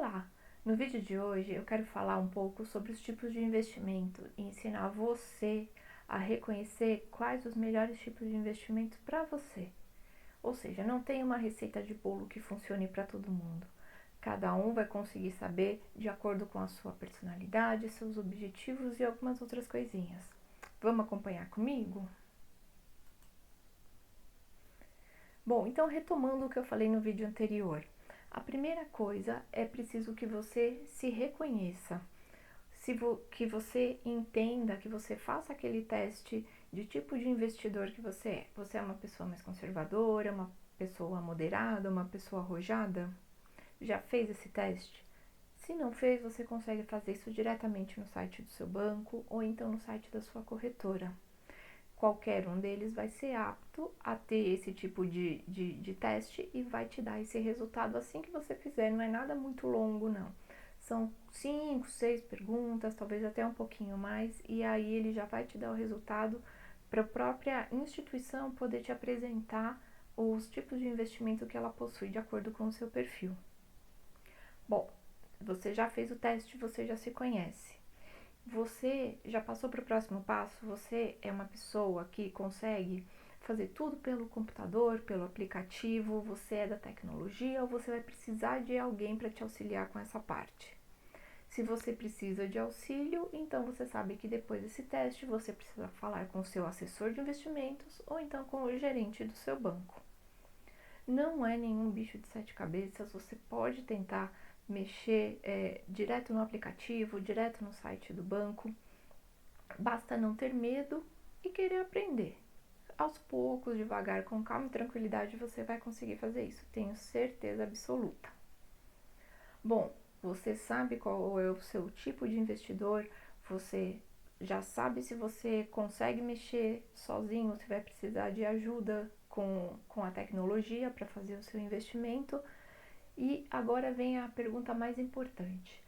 Olá! No vídeo de hoje eu quero falar um pouco sobre os tipos de investimento e ensinar você a reconhecer quais os melhores tipos de investimento para você. Ou seja, não tem uma receita de bolo que funcione para todo mundo. Cada um vai conseguir saber de acordo com a sua personalidade, seus objetivos e algumas outras coisinhas. Vamos acompanhar comigo? Bom, então retomando o que eu falei no vídeo anterior. A primeira coisa é preciso que você se reconheça, que você entenda, que você faça aquele teste de tipo de investidor que você é. Você é uma pessoa mais conservadora, uma pessoa moderada, uma pessoa arrojada? Já fez esse teste? Se não fez, você consegue fazer isso diretamente no site do seu banco ou então no site da sua corretora. Qualquer um deles vai ser apto a ter esse tipo de teste e vai te dar esse resultado assim que você fizer. Não é nada muito longo, não. São 5, 6 perguntas, talvez até um pouquinho mais, e aí ele já vai te dar o resultado para a própria instituição poder te apresentar os tipos de investimento que ela possui de acordo com o seu perfil. Bom, você já fez o teste, você já se conhece. Você já passou para o próximo passo? Você é uma pessoa que consegue fazer tudo pelo computador, pelo aplicativo? Você é da tecnologia ou você vai precisar de alguém para te auxiliar com essa parte? Se você precisa de auxílio, então você sabe que depois desse teste você precisa falar com o seu assessor de investimentos ou então com o gerente do seu banco. Não é nenhum bicho de 7 cabeças, você pode tentar mexer direto no aplicativo, direto no site do banco. Basta não ter medo e querer aprender. Aos poucos, devagar, com calma e tranquilidade, você vai conseguir fazer isso, tenho certeza absoluta. Bom, você sabe qual é o seu tipo de investidor, você já sabe se você consegue mexer sozinho, se vai precisar de ajuda com a tecnologia para fazer o seu investimento. E agora vem a pergunta mais importante: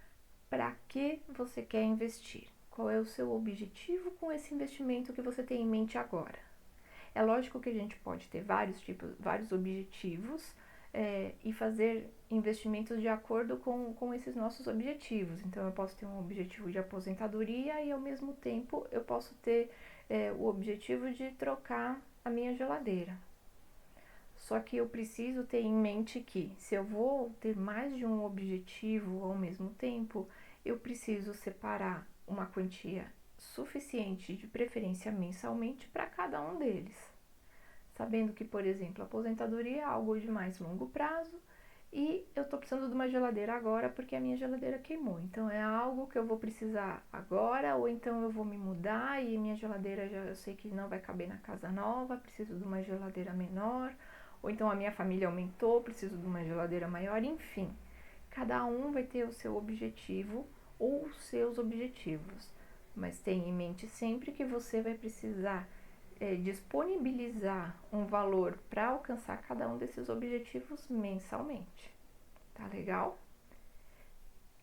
para que você quer investir? Qual é o seu objetivo com esse investimento que você tem em mente agora? É lógico que a gente pode ter vários objetivos e fazer investimentos de acordo com esses nossos objetivos. Então, eu posso ter um objetivo de aposentadoria e, ao mesmo tempo, eu posso ter o objetivo de trocar a minha geladeira. Só que eu preciso ter em mente que, se eu vou ter mais de um objetivo ao mesmo tempo, eu preciso separar uma quantia suficiente, de preferência mensalmente, para cada um deles. Sabendo que, por exemplo, a aposentadoria é algo de mais longo prazo e eu estou precisando de uma geladeira agora porque a minha geladeira queimou. Então, é algo que eu vou precisar agora, ou então eu vou me mudar e minha geladeira já eu sei que não vai caber na casa nova, preciso de uma geladeira menor, ou então a minha família aumentou, preciso de uma geladeira maior, enfim. Cada um vai ter o seu objetivo ou os seus objetivos, mas tenha em mente sempre que você vai precisar disponibilizar um valor para alcançar cada um desses objetivos mensalmente. Tá legal?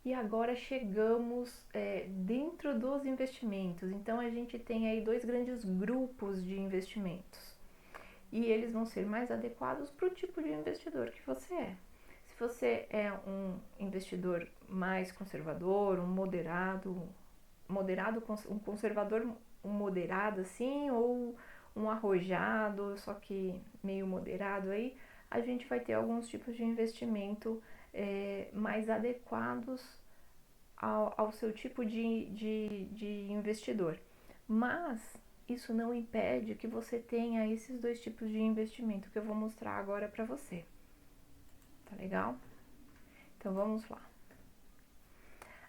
E agora chegamos dentro dos investimentos. Então a gente tem aí dois grandes grupos de investimentos. E eles vão ser mais adequados para o tipo de investidor que você é. Se você é um investidor mais conservador, um um conservador, um moderado assim, ou um arrojado, só que meio moderado aí, a gente vai ter alguns tipos de investimento mais adequados ao seu tipo de investidor. Mas isso não impede que você tenha esses dois tipos de investimento que eu vou mostrar agora para você. Tá legal? Então vamos lá.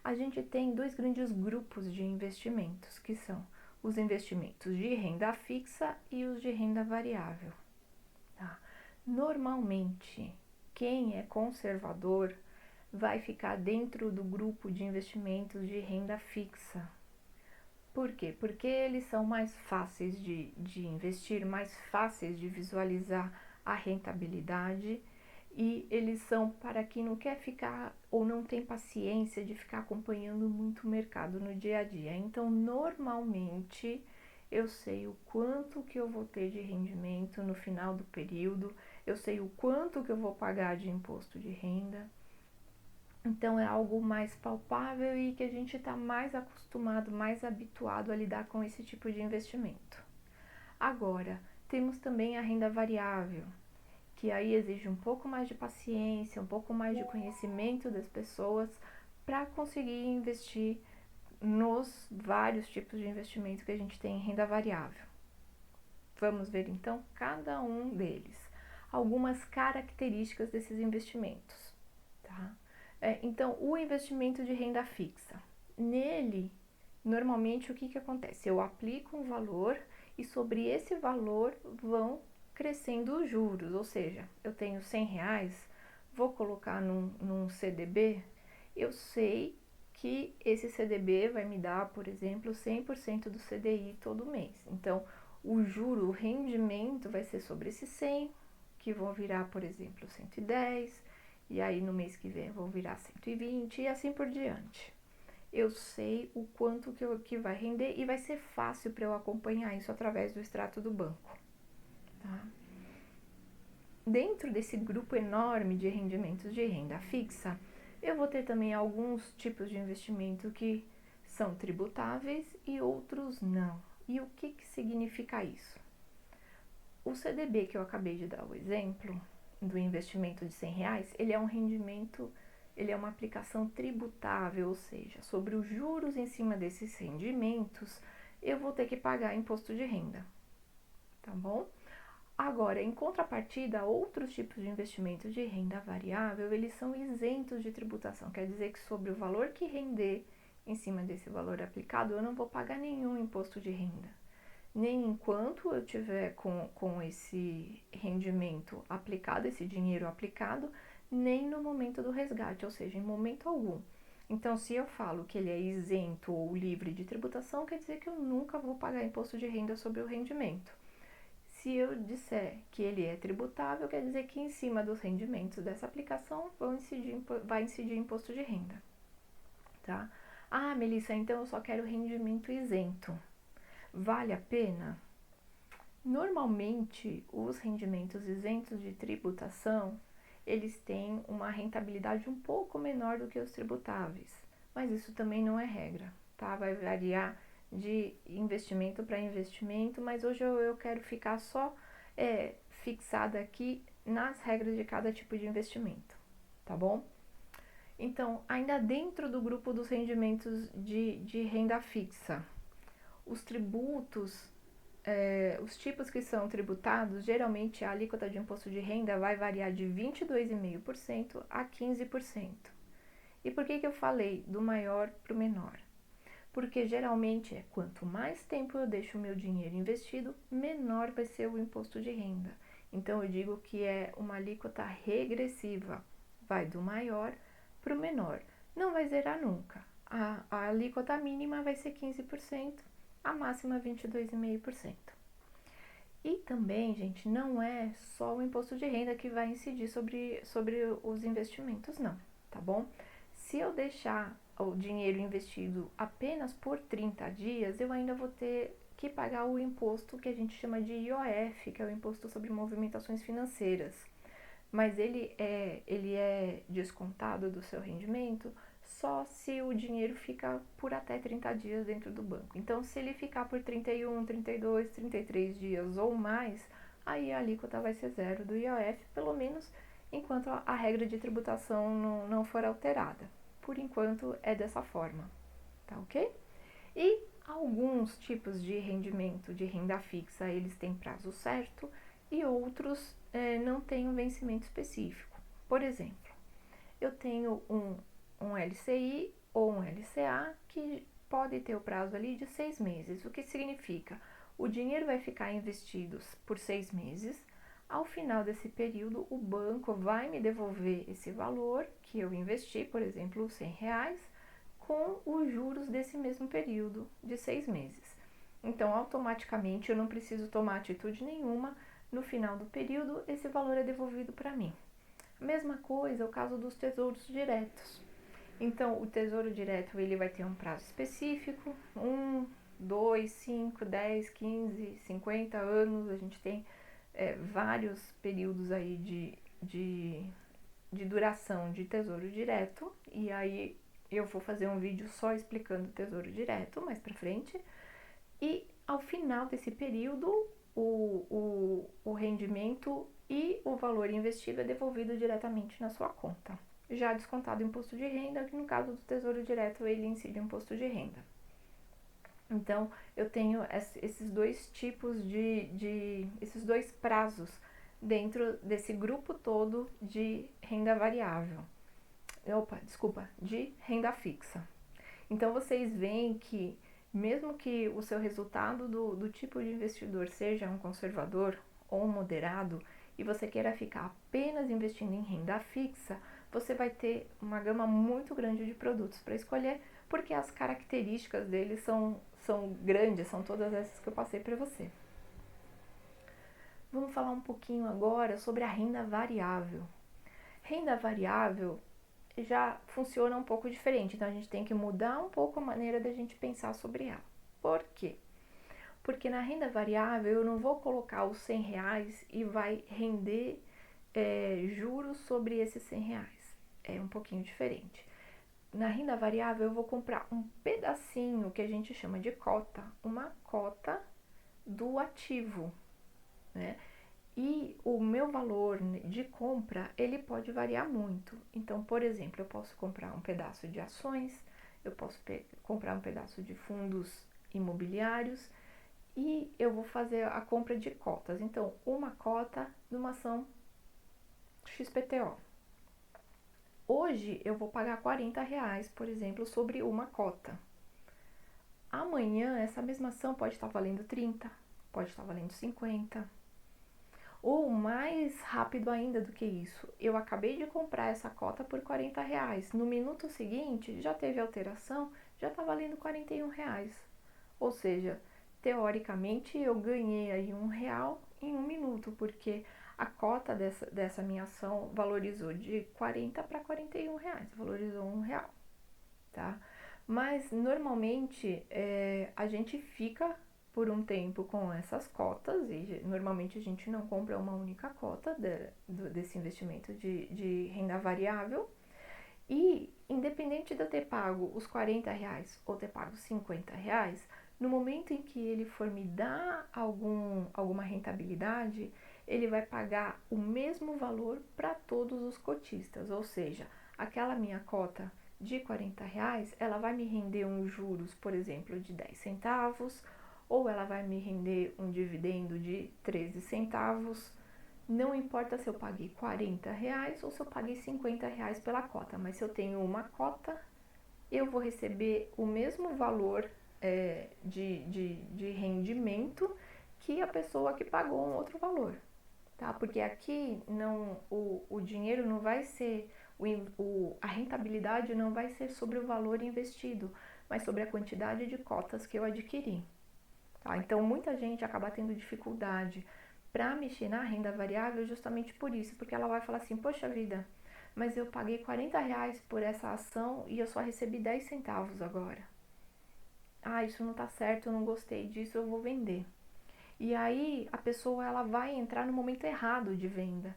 A gente tem dois grandes grupos de investimentos, que são os investimentos de renda fixa e os de renda variável. Tá? Normalmente, quem é conservador vai ficar dentro do grupo de investimentos de renda fixa. Por quê? Porque eles são mais fáceis de investir, mais fáceis de visualizar a rentabilidade, e eles são para quem não quer ficar ou não tem paciência de ficar acompanhando muito o mercado no dia a dia. Então, normalmente, eu sei o quanto que eu vou ter de rendimento no final do período, eu sei o quanto que eu vou pagar de imposto de renda, Então é algo mais palpável e que a gente está mais acostumado, mais habituado a lidar com esse tipo de investimento. Agora, temos também a renda variável, que aí exige um pouco mais de paciência, um pouco mais de conhecimento das pessoas para conseguir investir nos vários tipos de investimento que a gente tem em renda variável. Vamos ver então cada um deles, algumas características desses investimentos, tá? Então, o investimento de renda fixa, nele, normalmente o que acontece? Eu aplico um valor e sobre esse valor vão crescendo os juros, ou seja, eu tenho R$100, vou colocar num CDB, eu sei que esse CDB vai me dar, por exemplo, 100% do CDI todo mês. Então, o juro, o rendimento vai ser sobre esses 100, que vão virar, por exemplo, 110, e aí no mês que vem vão virar 120 e assim por diante. Eu sei o quanto que vai render e vai ser fácil para eu acompanhar isso através do extrato do banco. Tá? Dentro desse grupo enorme de rendimentos de renda fixa, eu vou ter também alguns tipos de investimento que são tributáveis e outros não. E o que significa isso? O CDB que eu acabei de dar o exemplo do investimento de R$100, ele é um rendimento, ele é uma aplicação tributável, ou seja, sobre os juros em cima desses rendimentos, eu vou ter que pagar imposto de renda, tá bom? Agora, em contrapartida, outros tipos de investimentos de renda variável, eles são isentos de tributação, quer dizer que sobre o valor que render em cima desse valor aplicado, eu não vou pagar nenhum imposto de renda. Nem enquanto eu tiver com esse rendimento aplicado, esse dinheiro aplicado, nem no momento do resgate, ou seja, em momento algum. Então, se eu falo que ele é isento ou livre de tributação, quer dizer que eu nunca vou pagar imposto de renda sobre o rendimento. Se eu disser que ele é tributável, quer dizer que em cima dos rendimentos dessa aplicação vai incidir imposto de renda, tá? Ah, Melissa, então eu só quero rendimento isento. Vale a pena? Normalmente, os rendimentos isentos de tributação, eles têm uma rentabilidade um pouco menor do que os tributáveis, mas isso também não é regra, tá? Vai variar de investimento para investimento, mas hoje eu quero ficar só fixada aqui nas regras de cada tipo de investimento, tá bom? Então, ainda dentro do grupo dos rendimentos de renda fixa, os tributos, os tipos que são tributados, geralmente a alíquota de imposto de renda vai variar de 22,5% a 15%. E por que eu falei do maior para o menor? Porque geralmente quanto mais tempo eu deixo o meu dinheiro investido, menor vai ser o imposto de renda. Então eu digo que é uma alíquota regressiva, vai do maior para o menor. Não vai zerar nunca. A alíquota mínima vai ser 15%, a máxima 22,5%. E também, gente, não é só o imposto de renda que vai incidir sobre os investimentos, não, tá bom? Se eu deixar o dinheiro investido apenas por 30 dias, eu ainda vou ter que pagar o imposto que a gente chama de IOF, que é o Imposto sobre Movimentações Financeiras. Mas ele é descontado do seu rendimento só se o dinheiro fica por até 30 dias dentro do banco. Então, se ele ficar por 31, 32, 33 dias ou mais, aí a alíquota vai ser zero do IOF, pelo menos enquanto a regra de tributação não for alterada. Por enquanto, é dessa forma, tá ok? E alguns tipos de rendimento de renda fixa, eles têm prazo certo e outros não têm um vencimento específico. Por exemplo, eu tenho um LCI ou um LCA que pode ter o prazo ali de 6 meses. O que significa? O dinheiro vai ficar investido por 6 meses. Ao final desse período, o banco vai me devolver esse valor que eu investi, por exemplo, R$100, com os juros desse mesmo período de 6 meses. Então, automaticamente, eu não preciso tomar atitude nenhuma. No final do período, esse valor é devolvido para mim. Mesma coisa é o caso dos tesouros diretos. Então, o tesouro direto ele vai ter um prazo específico, 1, 2, 5, 10, 15, 50 anos. A gente tem vários períodos aí de duração de Tesouro Direto, e aí eu vou fazer um vídeo só explicando o Tesouro Direto mais pra frente, e ao final desse período o rendimento e o valor investido é devolvido diretamente na sua conta. Já descontado o imposto de renda, que no caso do Tesouro Direto ele incide o imposto de renda. Então, eu tenho esses dois tipos esses dois prazos dentro desse grupo todo de renda variável. De renda fixa. Então, vocês veem que mesmo que o seu resultado do tipo de investidor seja um conservador ou um moderado e você queira ficar apenas investindo em renda fixa, você vai ter uma gama muito grande de produtos para escolher, porque as características deles são grandes, são todas essas que eu passei para você. Vamos falar um pouquinho agora sobre a renda variável. Renda variável já funciona um pouco diferente, então a gente tem que mudar um pouco a maneira da gente pensar sobre ela. Por quê? Porque na renda variável eu não vou colocar os R$100 e vai render juros sobre esses R$100. É um pouquinho diferente. Na renda variável eu vou comprar um pedacinho que a gente chama de cota, uma cota do ativo, né? E o meu valor de compra, ele pode variar muito. Então, por exemplo, eu posso comprar um pedaço de ações, eu posso comprar um pedaço de fundos imobiliários e eu vou fazer a compra de cotas. Então, uma cota de uma ação XPTO. Hoje eu vou pagar R$40, por exemplo, sobre uma cota. Amanhã essa mesma ação pode estar valendo 30, pode estar valendo 50. Ou mais rápido ainda do que isso, eu acabei de comprar essa cota por R$40. No minuto seguinte, já teve alteração, já está valendo R$41. Ou seja, teoricamente eu ganhei aí R$1 em 1 minuto, porque a cota dessa minha ação valorizou de 40 para R$41, valorizou R$1, tá? Mas normalmente a gente fica por um tempo com essas cotas e normalmente a gente não compra uma única cota desse investimento de renda variável. E independente de eu ter pago os R$40 ou ter pago R$50, no momento em que ele for me dar alguma rentabilidade, ele vai pagar o mesmo valor para todos os cotistas, ou seja, aquela minha cota de R$40, ela vai me render uns juros, por exemplo, de 10 centavos, ou ela vai me render um dividendo de 13 centavos. Não importa se eu paguei R$40 ou se eu paguei R$50 pela cota, mas se eu tenho uma cota, eu vou receber o mesmo valor de rendimento que a pessoa que pagou um outro valor, tá? Porque aqui o dinheiro não vai ser, a rentabilidade não vai ser sobre o valor investido, mas sobre a quantidade de cotas que eu adquiri. Tá? Então, muita gente acaba tendo dificuldade para mexer na renda variável justamente por isso, porque ela vai falar assim, poxa vida, mas eu paguei R$40 por essa ação e eu só recebi 10 centavos agora. Ah, isso não tá certo, eu não gostei disso, eu vou vender. E aí a pessoa ela vai entrar no momento errado de venda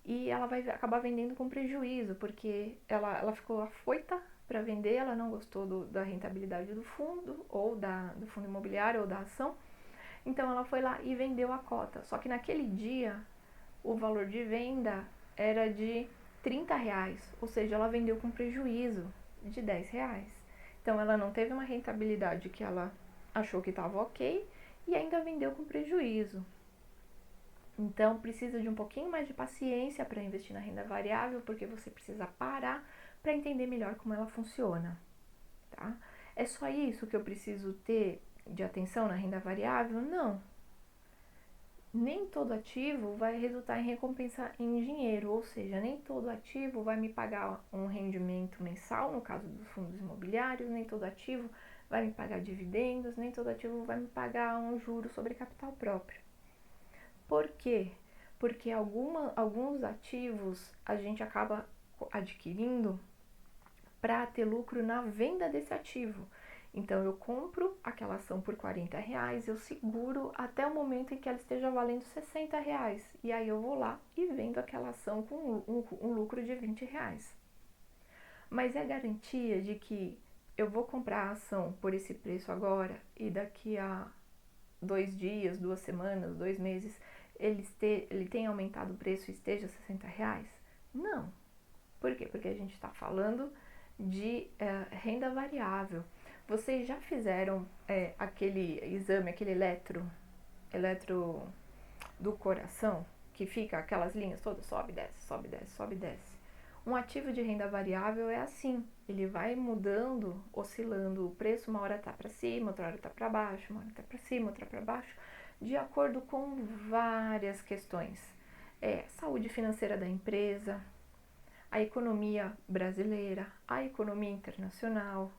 e ela vai acabar vendendo com prejuízo, porque ela ficou afoita para vender, ela não gostou da rentabilidade do fundo, ou do fundo imobiliário, ou da ação, então ela foi lá e vendeu a cota. Só que naquele dia o valor de venda era de R$30, ou seja, ela vendeu com prejuízo de R$10. Então ela não teve uma rentabilidade que ela achou que estava ok e ainda vendeu com prejuízo. Então precisa de um pouquinho mais de paciência para investir na renda variável, porque você precisa parar para entender melhor como ela funciona, tá? É só isso que eu preciso ter de atenção na renda variável? Não. Nem todo ativo vai resultar em recompensa em dinheiro, ou seja, nem todo ativo vai me pagar um rendimento mensal, no caso dos fundos imobiliários, nem todo ativo vai me pagar dividendos, nem todo ativo vai me pagar um juro sobre capital próprio. Por quê? Porque alguns ativos a gente acaba adquirindo para ter lucro na venda desse ativo. Então eu compro aquela ação por R$ 40, eu seguro até o momento em que ela esteja valendo R$ 60. E aí eu vou lá e vendo aquela ação com um lucro de R$ 20. Mas é garantia de que eu vou comprar a ação por esse preço agora e daqui a 2 dias, 2 semanas, 2 meses, ele tenha aumentado o preço e esteja R$ 60? Não. Por quê? Porque a gente está falando de renda variável. Vocês já fizeram aquele exame, aquele eletro do coração, que fica aquelas linhas todas, sobe, desce, sobe, desce, sobe, desce. Um ativo de renda variável é assim, ele vai mudando, oscilando o preço, uma hora está para cima, outra hora está para baixo, uma hora está para cima, outra para baixo, de acordo com várias questões. Saúde financeira da empresa, a economia brasileira, a economia internacional,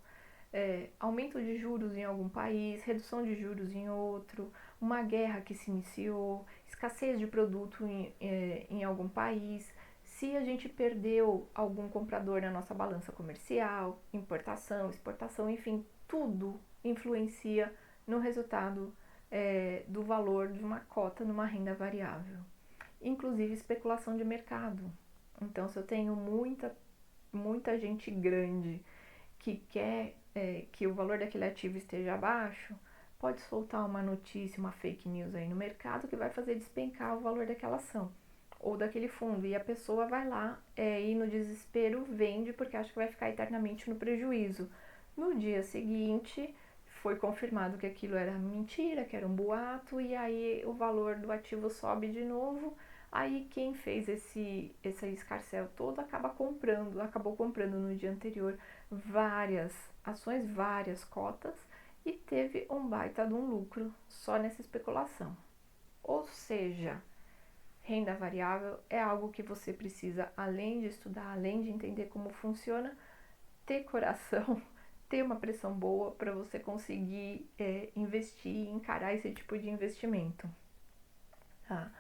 aumento de juros em algum país, redução de juros em outro, uma guerra que se iniciou, escassez de produto em algum país, se a gente perdeu algum comprador na nossa balança comercial, importação, exportação, enfim, tudo influencia no resultado do valor de uma cota numa renda variável, inclusive especulação de mercado. Então, se eu tenho muita gente grande que quer que o valor daquele ativo esteja abaixo, pode soltar uma notícia, uma fake news aí no mercado que vai fazer despencar o valor daquela ação ou daquele fundo, e a pessoa vai lá e no desespero vende porque acha que vai ficar eternamente no prejuízo. No dia seguinte foi confirmado que aquilo era mentira, que era um boato, e aí o valor do ativo sobe de novo. Aí quem fez esse escarcéu todo acabou comprando no dia anterior várias ações, várias cotas, e teve um baita de um lucro só nessa especulação. Ou seja, renda variável é algo que você precisa, além de estudar, além de entender como funciona, ter coração, ter uma pressão boa para você conseguir investir, encarar esse tipo de investimento. Tá?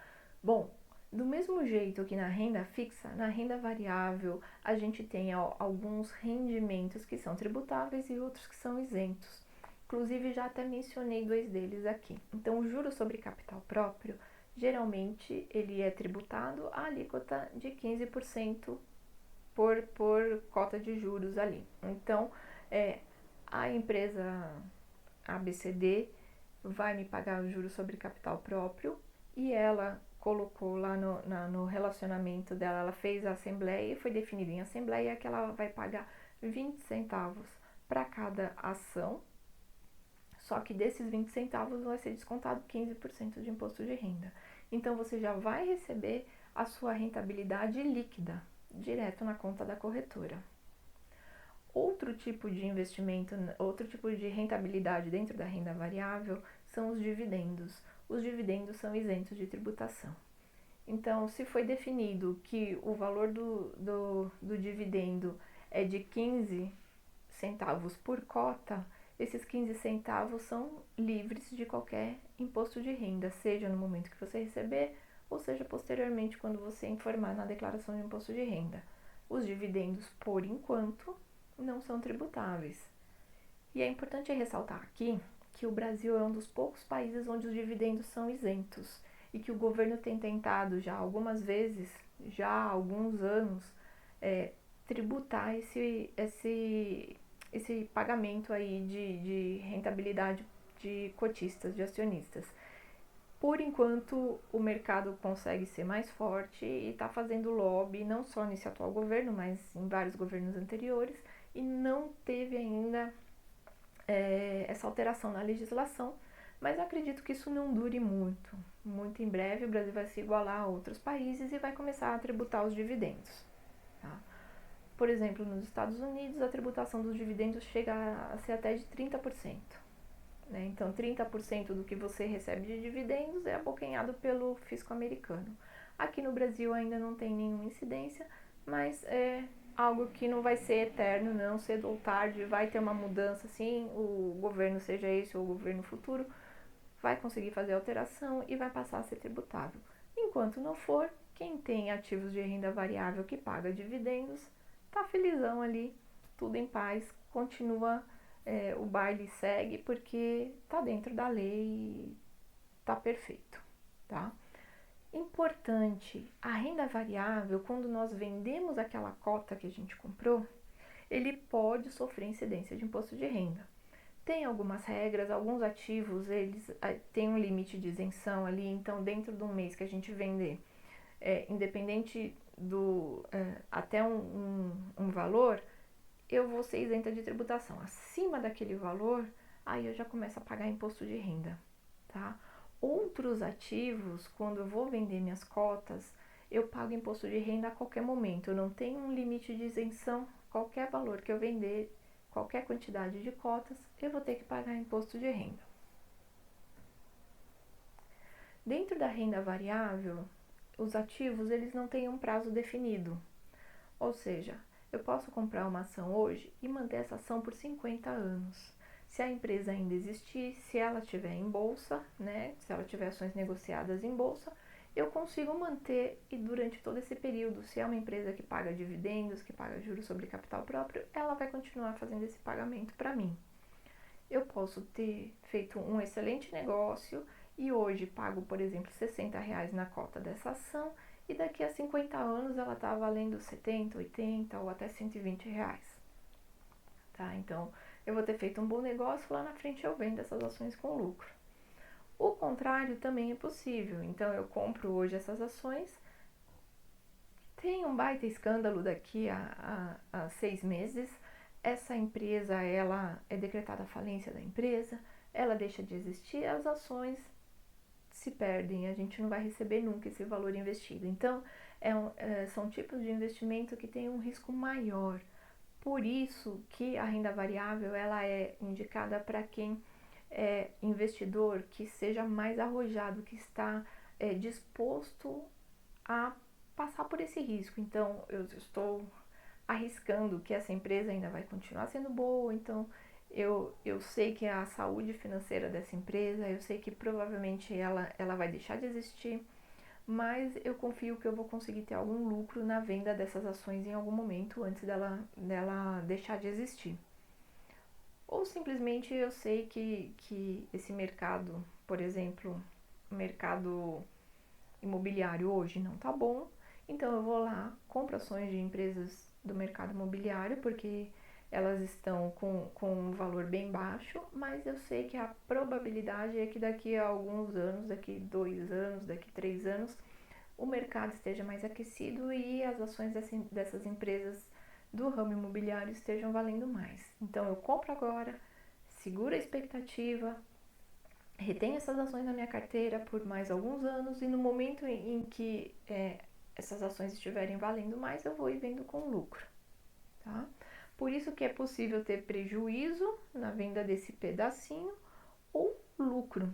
Bom, do mesmo jeito que na renda fixa, na renda variável, a gente tem alguns rendimentos que são tributáveis e outros que são isentos. Inclusive, já até mencionei 2 deles aqui. Então, o juro sobre capital próprio, geralmente, ele é tributado a alíquota de 15% por cota de juros ali. Então, a empresa ABCD vai me pagar o juro sobre capital próprio e ela colocou lá no relacionamento dela, ela fez a assembleia e foi definido em assembleia que ela vai pagar 20 centavos para cada ação, só que desses 20 centavos vai ser descontado 15% de imposto de renda. Então você já vai receber a sua rentabilidade líquida direto na conta da corretora. Outro tipo de investimento, outro tipo de rentabilidade dentro da renda variável são os dividendos. Os dividendos são isentos de tributação. Então, se foi definido que o valor do dividendo é de 15 centavos por cota, esses 15 centavos são livres de qualquer imposto de renda, seja no momento que você receber, ou seja posteriormente quando você informar na declaração de imposto de renda. Os dividendos, por enquanto, não são tributáveis. E é importante ressaltar aqui que o Brasil é um dos poucos países onde os dividendos são isentos e que o governo tem tentado já algumas vezes, já há alguns anos, tributar esse pagamento aí de rentabilidade de cotistas, de acionistas. Por enquanto, o mercado consegue ser mais forte e está fazendo lobby, não só nesse atual governo, mas em vários governos anteriores, e não teve ainda essa alteração na legislação, mas acredito que isso não dure muito. Muito em breve o Brasil vai se igualar a outros países e vai começar a tributar os dividendos. Tá? Por exemplo, nos Estados Unidos, a tributação dos dividendos chega a ser até de 30%. Né? Então, 30% do que você recebe de dividendos é abocanhado pelo fisco americano. Aqui no Brasil ainda não tem nenhuma incidência, mas é algo que não vai ser eterno, não, cedo ou tarde vai ter uma mudança, sim, o governo, seja esse ou o governo futuro, vai conseguir fazer alteração e vai passar a ser tributável. Enquanto não for, quem tem ativos de renda variável que paga dividendos, tá felizão ali, tudo em paz, continua o baile segue porque tá dentro da lei e tá perfeito, tá? Importante, a renda variável, quando nós vendemos aquela cota que a gente comprou, ele pode sofrer incidência de imposto de renda. Tem algumas regras, alguns ativos, eles têm um limite de isenção ali, então dentro de um mês que a gente vender, independente do até um valor, eu vou ser isenta de tributação. Acima daquele valor, aí eu já começo a pagar imposto de renda, tá? Outros ativos, quando eu vou vender minhas cotas, eu pago imposto de renda a qualquer momento. Eu não tenho um limite de isenção. Qualquer valor que eu vender, qualquer quantidade de cotas, eu vou ter que pagar imposto de renda. Dentro da renda variável, os ativos eles não têm um prazo definido. Ou seja, eu posso comprar uma ação hoje e manter essa ação por 50 anos. Se a empresa ainda existir, se ela estiver em bolsa, né, se ela tiver ações negociadas em bolsa, eu consigo manter e durante todo esse período, se é uma empresa que paga dividendos, que paga juros sobre capital próprio, ela vai continuar fazendo esse pagamento para mim. Eu posso ter feito um excelente negócio e hoje pago, por exemplo, R$ 60 na cota dessa ação e daqui a 50 anos ela está valendo 70, 80 ou até R$ 120. Tá? Então, eu vou ter feito um bom negócio, lá na frente eu vendo essas ações com lucro. O contrário também é possível. Então, eu compro hoje essas ações, tem um baita escândalo daqui a 6 meses, essa empresa, ela é decretada a falência da empresa, ela deixa de existir, as ações se perdem, a gente não vai receber nunca esse valor investido. Então, são tipos de investimento que têm um risco maior. Por isso que a renda variável ela é indicada para quem é investidor que seja mais arrojado, que está disposto a passar por esse risco. Então, eu estou arriscando que essa empresa ainda vai continuar sendo boa, então eu sei que a saúde financeira dessa empresa, eu sei que provavelmente ela vai deixar de existir, mas eu confio que eu vou conseguir ter algum lucro na venda dessas ações em algum momento antes dela deixar de existir. Ou simplesmente eu sei que esse mercado, por exemplo, o mercado imobiliário hoje não tá bom, então eu vou lá, compro ações de empresas do mercado imobiliário, porque elas estão com um valor bem baixo, mas eu sei que a probabilidade é que daqui a alguns anos, daqui 2 anos, daqui 3 anos, o mercado esteja mais aquecido e as ações dessas empresas do ramo imobiliário estejam valendo mais. Então eu compro agora, seguro a expectativa, retenho essas ações na minha carteira por mais alguns anos e no momento em que essas ações estiverem valendo mais, eu vou ir vendo com lucro, tá? Por isso que é possível ter prejuízo na venda desse pedacinho ou lucro,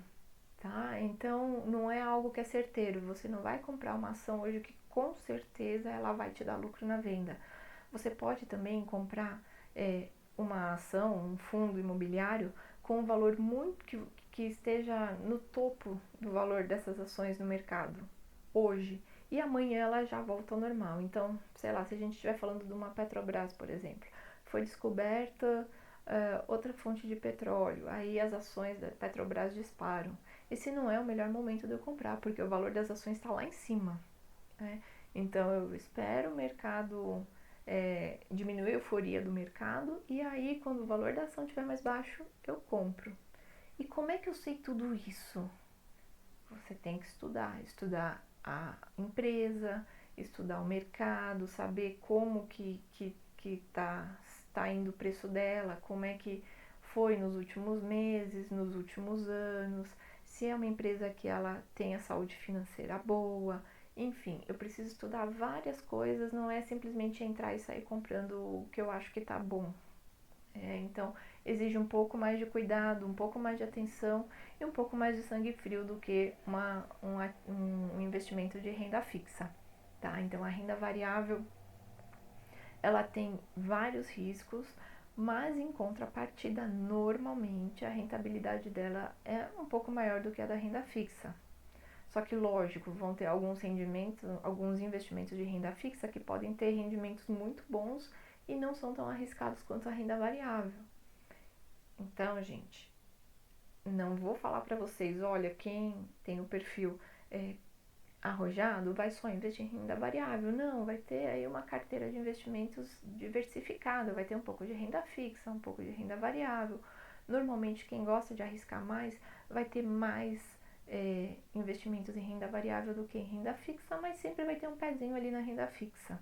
tá? Então não é algo que é certeiro. Você não vai comprar uma ação hoje que com certeza ela vai te dar lucro na venda. Você pode também comprar uma ação, um fundo imobiliário com um valor muito que esteja no topo do valor dessas ações no mercado hoje e amanhã ela já volta ao normal. Então, sei lá, se a gente estiver falando de uma Petrobras, por exemplo, foi descoberta outra fonte de petróleo, aí as ações da Petrobras disparam. Esse não é o melhor momento de eu comprar, porque o valor das ações está lá em cima, né? Então eu espero o mercado diminuir a euforia do mercado e aí quando o valor da ação estiver mais baixo, eu compro. E como é que eu sei tudo isso? Você tem que estudar a empresa, estudar o mercado, saber como que tá indo o preço dela, como é que foi nos últimos meses, nos últimos anos, se é uma empresa que ela tem a saúde financeira boa, enfim, eu preciso estudar várias coisas, não é simplesmente entrar e sair comprando o que eu acho que tá bom. Então, exige um pouco mais de cuidado, um pouco mais de atenção e um pouco mais de sangue frio do que um investimento de renda fixa, tá? Então, a renda variável, ela tem vários riscos, mas em contrapartida, normalmente, a rentabilidade dela é um pouco maior do que a da renda fixa. Só que, lógico, vão ter alguns rendimentos, alguns investimentos de renda fixa que podem ter rendimentos muito bons e não são tão arriscados quanto a renda variável. Então, gente, não vou falar para vocês, olha, quem tem o perfil arrojado vai só investir em renda variável. Não, vai ter aí uma carteira de investimentos diversificada, vai ter um pouco de renda fixa, um pouco de renda variável. Normalmente quem gosta de arriscar mais vai ter mais investimentos em renda variável do que em renda fixa, mas sempre vai ter um pezinho ali na renda fixa,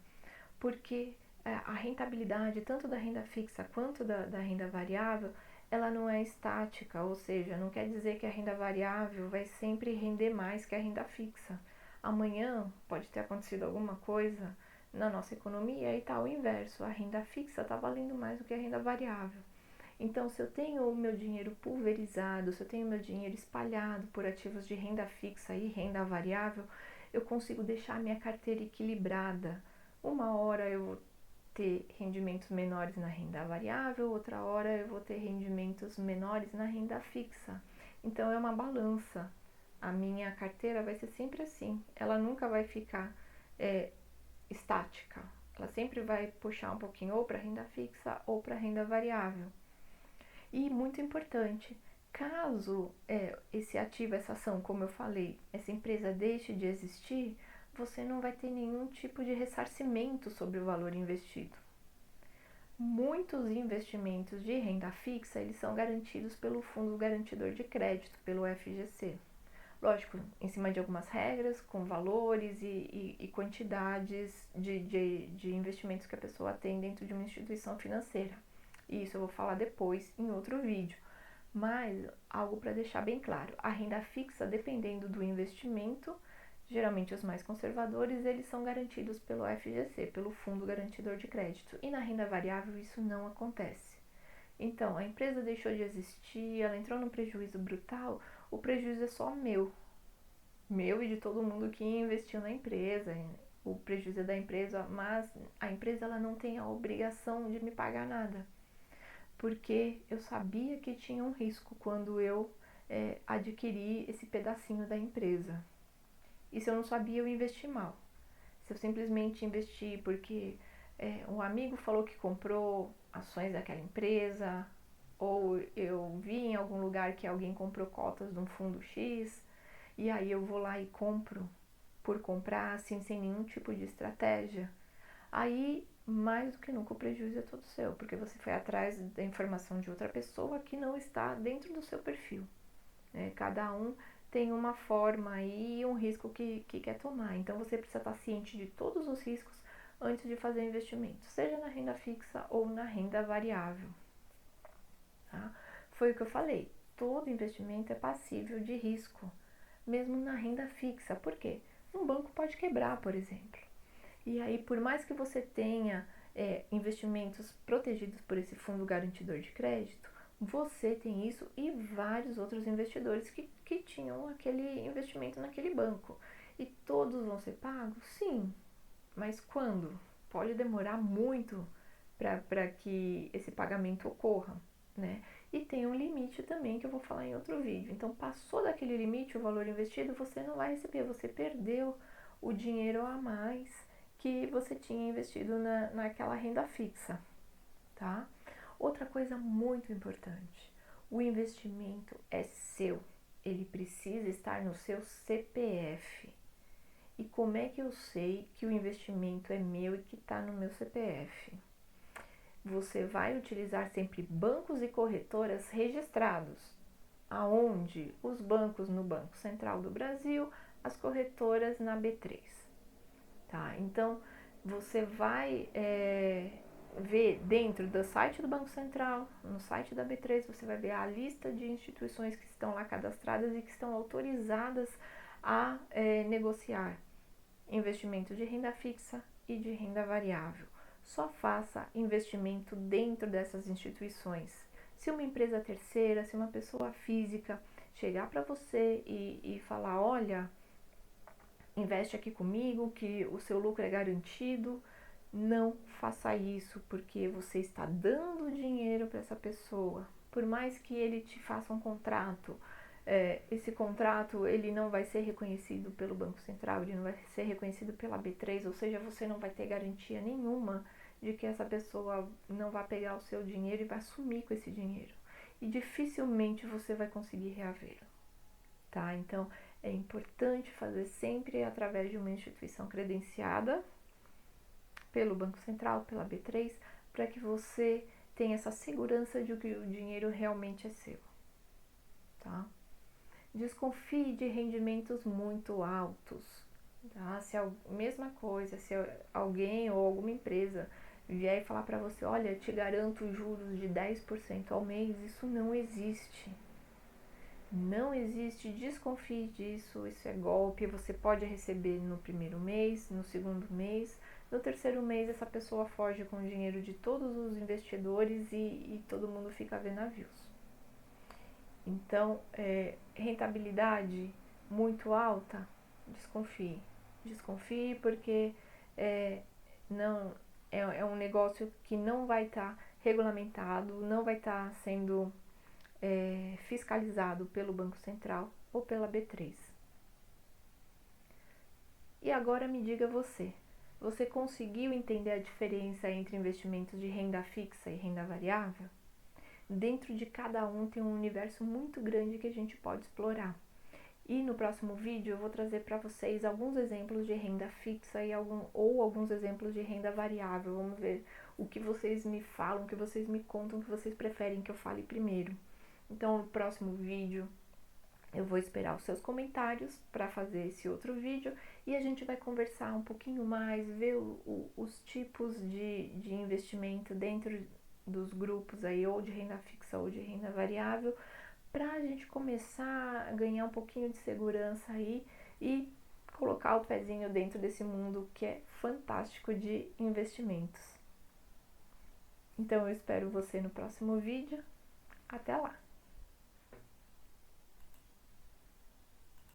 porque a rentabilidade tanto da renda fixa quanto da renda variável, ela não é estática, ou seja, não quer dizer que a renda variável vai sempre render mais que a renda fixa. Amanhã pode ter acontecido alguma coisa na nossa economia e tá o inverso, a renda fixa está valendo mais do que a renda variável. Então, se eu tenho o meu dinheiro pulverizado, se eu tenho o meu dinheiro espalhado por ativos de renda fixa e renda variável, eu consigo deixar a minha carteira equilibrada. Uma hora eu vou ter rendimentos menores na renda variável, outra hora eu vou ter rendimentos menores na renda fixa. Então, é uma balança. A minha carteira vai ser sempre assim. Ela nunca vai ficar estática. Ela sempre vai puxar um pouquinho ou para renda fixa ou para renda variável. E muito importante, caso esse ativo, essa ação, como eu falei, essa empresa deixe de existir, você não vai ter nenhum tipo de ressarcimento sobre o valor investido. Muitos investimentos de renda fixa, eles são garantidos pelo Fundo Garantidor de Crédito, pelo FGC. Lógico, em cima de algumas regras, com valores e quantidades de investimentos que a pessoa tem dentro de uma instituição financeira. E isso eu vou falar depois em outro vídeo. Mas algo para deixar bem claro, a renda fixa, dependendo do investimento, geralmente os mais conservadores, eles são garantidos pelo FGC, pelo Fundo Garantidor de Crédito. E na renda variável isso não acontece. Então, a empresa deixou de existir, ela entrou num prejuízo brutal, o prejuízo é só meu e de todo mundo que investiu na empresa. O prejuízo é da empresa, mas a empresa ela não tem a obrigação de me pagar nada, porque eu sabia que tinha um risco quando eu adquiri esse pedacinho da empresa. E se eu não sabia, eu investi mal. Se eu simplesmente investi porque um amigo falou que comprou ações daquela empresa, ou eu vi em algum lugar que alguém comprou cotas de um fundo X, e aí eu vou lá e compro por comprar, assim, sem nenhum tipo de estratégia, aí mais do que nunca o prejuízo é todo seu, porque você foi atrás da informação de outra pessoa que não está dentro do seu perfil. Cada um tem uma forma e um risco que quer tomar. Então você precisa estar ciente de todos os riscos antes de fazer investimento, seja na renda fixa ou na renda variável. Tá? Foi o que eu falei, todo investimento é passível de risco, mesmo na renda fixa. Por quê? Um banco pode quebrar, por exemplo. E aí, por mais que você tenha investimentos protegidos por esse fundo garantidor de crédito, você tem isso e vários outros investidores que tinham aquele investimento naquele banco. E todos vão ser pagos? Sim. Mas quando? Pode demorar muito para que esse pagamento ocorra, né? E tem um limite também que eu vou falar em outro vídeo. Então, passou daquele limite, o valor investido, você não vai receber, você perdeu o dinheiro a mais que você tinha investido naquela renda fixa, tá? Outra coisa muito importante, o investimento é seu, ele precisa estar no seu CPF. E como é que eu sei que o investimento é meu e que está no meu CPF? Você vai utilizar sempre bancos e corretoras registrados, aonde os bancos no Banco Central do Brasil, as corretoras na B3, tá? Então, você vai ver dentro do site do Banco Central, no site da B3, você vai ver a lista de instituições que estão lá cadastradas e que estão autorizadas a negociar investimento de renda fixa e de renda variável. Só faça investimento dentro dessas instituições. Se uma empresa terceira, se uma pessoa física chegar para você e falar, olha, investe aqui comigo que o seu lucro é garantido, não faça isso, porque você está dando dinheiro para essa pessoa. Por mais que ele te faça um contrato, esse contrato ele não vai ser reconhecido pelo Banco Central, ele não vai ser reconhecido pela B3, ou seja, você não vai ter garantia nenhuma de que essa pessoa não vai pegar o seu dinheiro e vai sumir com esse dinheiro. e dificilmente você vai conseguir reavê-lo, tá? Então, é importante fazer sempre através de uma instituição credenciada pelo Banco Central, pela B3, para que você tenha essa segurança de que o dinheiro realmente é seu, tá? Desconfie de rendimentos muito altos, tá? Mesma coisa, se alguém ou alguma empresa vier e falar para você, olha, eu te garanto juros de 10% ao mês, isso não existe. Não existe, desconfie disso, isso é golpe, você pode receber no primeiro mês, no segundo mês, no terceiro mês essa pessoa foge com o dinheiro de todos os investidores e todo mundo fica a ver navios. Então, rentabilidade muito alta, desconfie. Desconfie porque não é um negócio que não vai estar regulamentado, não vai estar sendo fiscalizado pelo Banco Central ou pela B3. E agora me diga você conseguiu entender a diferença entre investimentos de renda fixa e renda variável? Dentro de cada um tem um universo muito grande que a gente pode explorar. E no próximo vídeo eu vou trazer para vocês alguns exemplos de renda fixa ou alguns exemplos de renda variável. Vamos ver o que vocês me falam, o que vocês me contam, o que vocês preferem que eu fale primeiro. Então, no próximo vídeo, eu vou esperar os seus comentários para fazer esse outro vídeo e a gente vai conversar um pouquinho mais, ver os tipos de investimento dentro dos grupos aí, ou de renda fixa ou de renda variável, para a gente começar a ganhar um pouquinho de segurança aí e colocar o pezinho dentro desse mundo que é fantástico de investimentos. Então eu espero você no próximo vídeo. Até lá!